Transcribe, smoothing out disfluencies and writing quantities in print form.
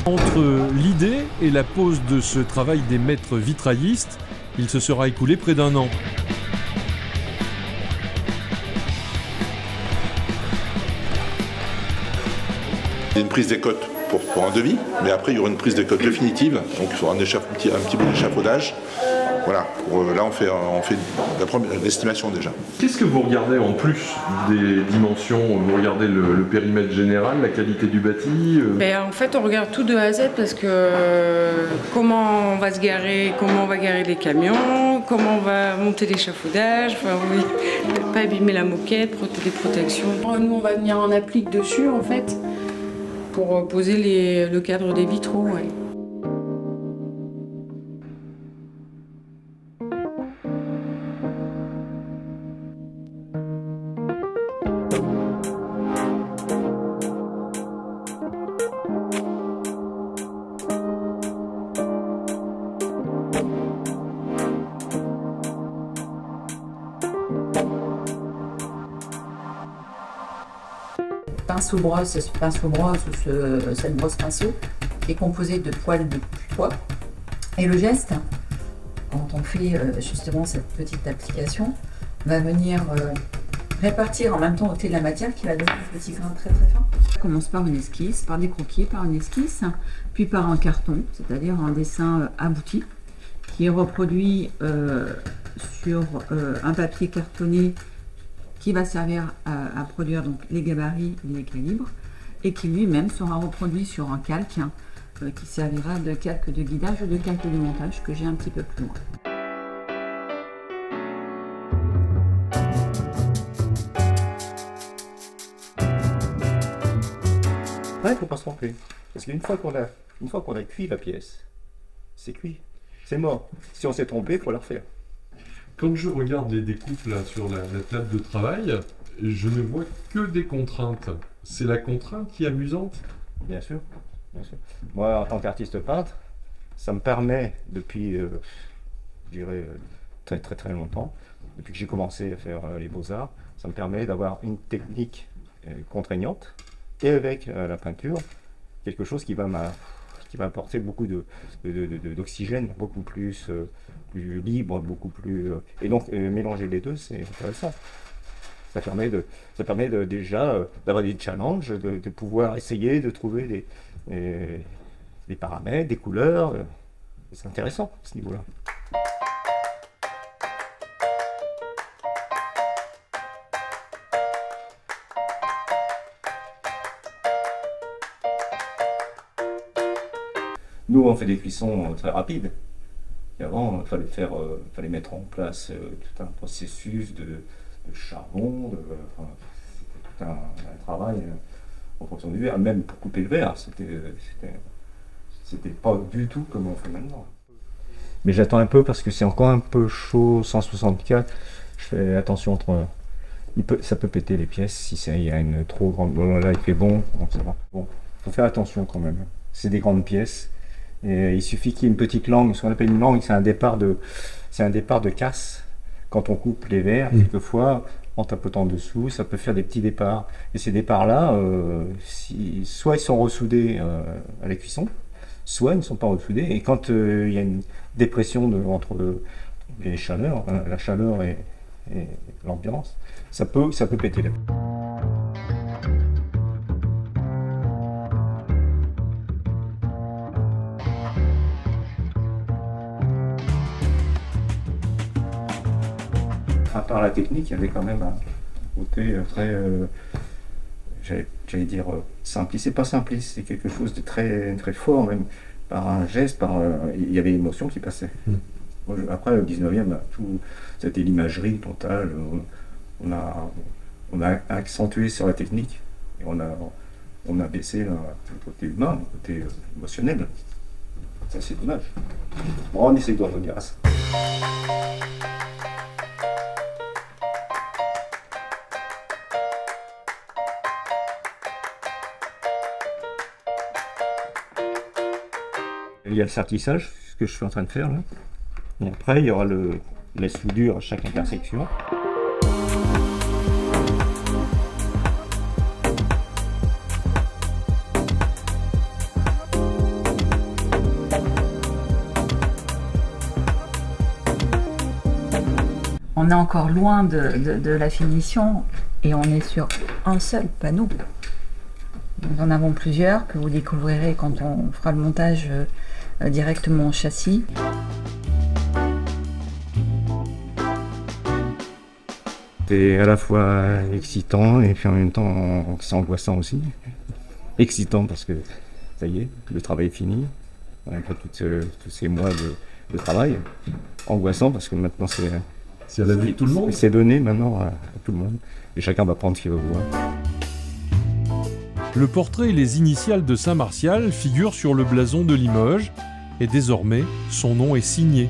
Entre l'idée et la pose de ce travail des maîtres vitraillistes, il se sera écoulé près d'1 an. Il y a une prise des cotes pour un devis, mais après il y aura une prise des cotes définitive, donc il faudra un petit bout d'échafaudage. Voilà, là on fait l'estimation déjà. Qu'est-ce que vous regardez en plus des dimensions? Vous regardez le périmètre général, la qualité du bâti? En fait, on regarde tout de A à Z parce que comment on va se garer, comment on va garer les camions, comment on va monter l'échafaudage, enfin, oui, pas abîmer la moquette, les protections. Nous, on va venir en applique dessus en fait pour poser le cadre des vitraux. Ouais. Pinceau-brosse ou cette brosse pinceau qui est composée de poils de pois. Et le geste, quand on fait justement cette petite application, va venir répartir en même temps ôter de la matière qui va donner un petit grain très très fin. On commence par une esquisse, par des croquis, par une esquisse, puis par un carton, c'est-à-dire un dessin abouti qui est reproduit sur un papier cartonné qui va servir à produire donc les gabarits et les calibres, et qui lui-même sera reproduit sur un calque qui servira de calque de guidage ou de calque de montage que j'ai un petit peu plus loin. Ouais, il ne faut pas se tromper, parce qu'une fois qu'on a cuit la pièce, c'est cuit, c'est mort. Si on s'est trompé, il faut la refaire. Quand je regarde les découpes là, sur la table de travail, je ne vois que des contraintes. C'est la contrainte qui est amusante? Bien sûr, bien sûr. Moi, en tant qu'artiste peintre, ça me permet, depuis, je dirais, très longtemps, depuis que j'ai commencé à faire les beaux-arts, ça me permet d'avoir une technique contraignante, et avec la peinture, quelque chose qui va apporter beaucoup d'oxygène, beaucoup plus libre, beaucoup plus... et donc, mélanger les deux, c'est intéressant. Ça permet déjà d'avoir des challenges, de pouvoir essayer de trouver des paramètres, des couleurs. C'est intéressant, à ce niveau-là. Nous, on fait des cuissons très rapides. Et avant, il fallait mettre en place tout un processus de charbon, c'était tout un travail en fonction du verre. Même pour couper le verre, c'était pas du tout comme on fait maintenant. Mais j'attends un peu parce que c'est encore un peu chaud, 164. Je fais attention ça peut péter les pièces si il y a une trop grande... Bon, là, il fait bon, donc ça va. Bon, faut faire attention quand même. C'est des grandes pièces. Et il suffit qu'il y ait une petite langue, ce qu'on appelle une langue, c'est un départ de casse. Quand on coupe les verres, quelquefois, en tapotant dessous, ça peut faire des petits départs. Et ces départs-là, soit ils sont ressoudés à la cuisson, soit ils ne sont pas ressoudés. Et quand il y a une dépression entre les chaleurs, la chaleur et l'ambiance, ça peut péter. À part la technique, il y avait quand même un côté très, j'allais dire, simpliste. C'est pas simpliste, c'est quelque chose de très fort, même par un geste, il y avait une émotion qui passait. Après, le 19e, c'était l'imagerie totale. On a accentué sur la technique et on a baissé le côté humain, le côté émotionnel. Ça, c'est dommage. Bon, on essaie de revenir à ça. Il y a le sertissage, ce que je suis en train de faire là. Et après, il y aura les soudures à chaque intersection. On est encore loin de la finition et on est sur un seul panneau. Nous en avons plusieurs que vous découvrirez quand on fera le montage directement au châssis. C'est à la fois excitant et puis en même temps c'est angoissant aussi. Excitant parce que ça y est, le travail est fini, après tous ces mois de travail. Angoissant parce que maintenant C'est à la vue de tout le monde. c'est donné maintenant à tout le monde et chacun va prendre ce qu'il veut voir. Le portrait et les initiales de Saint-Martial figurent sur le blason de Limoges et désormais son nom est signé.